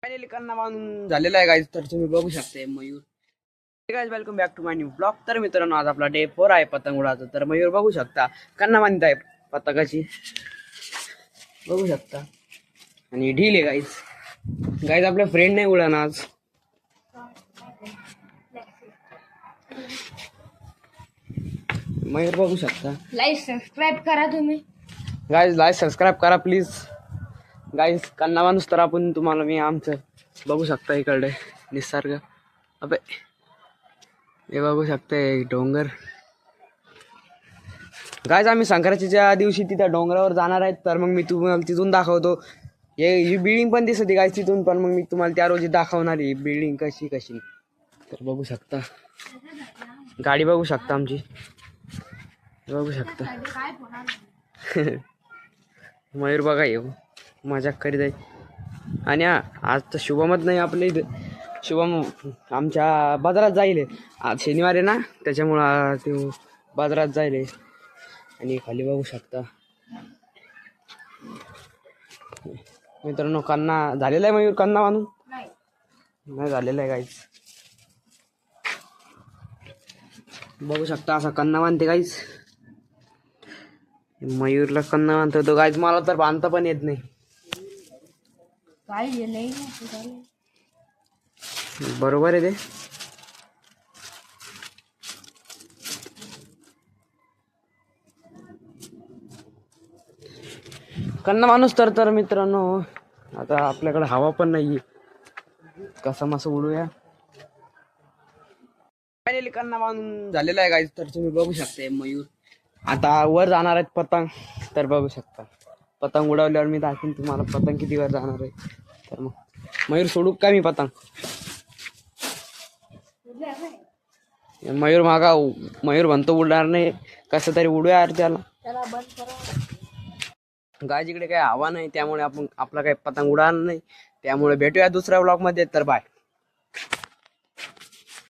Finally कन्ना बांधून झालेला आहे गाईज. तर तुम्ही बघू शकता Mayur. Guys welcome back to my new blog. तर मित्रांनो आज आपला डे 4 आहे पतंग उडाचा. तर मयूर बघू शकता कन्ना बांधत आहे पतंगाची, बघू शकता. आणि ढील आहे गाईज. गाईज आपल्या फ्रेंड नाही उडाना आज. मयूर बघू शकता. लाईक सबस्क्राईब करा तुम्ही गाईज, लाईक सबस्क्राईब करा प्लीज. गाईज कन्ना बांधूस तर आपण तुम्हाला मी आमचं बघू शकता इकडे निसर्ग. अबे हे बघू शकता डोंगर. गाईज आम्ही संक्रांतीच्या दिवशी तिथं डोंगरावर जाणार आहेत. तर मग मी तुम्हाला तिथून दाखवतो. ही बिल्डिंग पण दिसते गाईज तिथून, पण मग मी तुम्हाला त्या रोजी दाखवणार ही बिल्डिंग कशी कशी. तर बघू शकता गाडी बघू शकता आमची, बघू शकता. मयूर बघा येऊ मजाक करीत आहे. आणि आज तर शुभमच नाही आपल्या इथे. शुभम आमच्या बाजारात जाईल आज शनिवार आहे ना, त्याच्यामुळं ते बाजारात जाईल. आणि खाली बघू शकता मित्रांनो कन्ना झालेला आहे. मयूर कन्ना बांधून नाही झालेला आहे गाईज. बघू शकता असा कन्ना बांधते गाईज. मयूरला कन्ना बांधतो तो गाईज. मला तर बांधता पण येत नाही. बरोबर आहे ते. कन्ना माणूस तर मित्रांनो आता आपल्याकडे हवा पण नाहीये. कसा मसा उडूया. फायनली कन्ना बांधून झालेला आहे गाईज. तर तुम्ही बघू शकता मयूर आता वर जाणार आहेत पतंग. तर बघू शकता पतंग उडवल्यावर मी दाखवीन तुम्हाला पतंग किती वर जाणार आहे. तर मग मयूर सोडू का मी पतंग. मयूर मागा मयूर म्हणतो उडणार नाही, कसं तरी उडूया यार त्याला. गाय जिकडे काही हवा नाही त्यामुळे आपण आपला काही पतंग उडणार नाही. त्यामुळे भेटूया दुसऱ्या ब्लॉग मध्ये. तर बाय.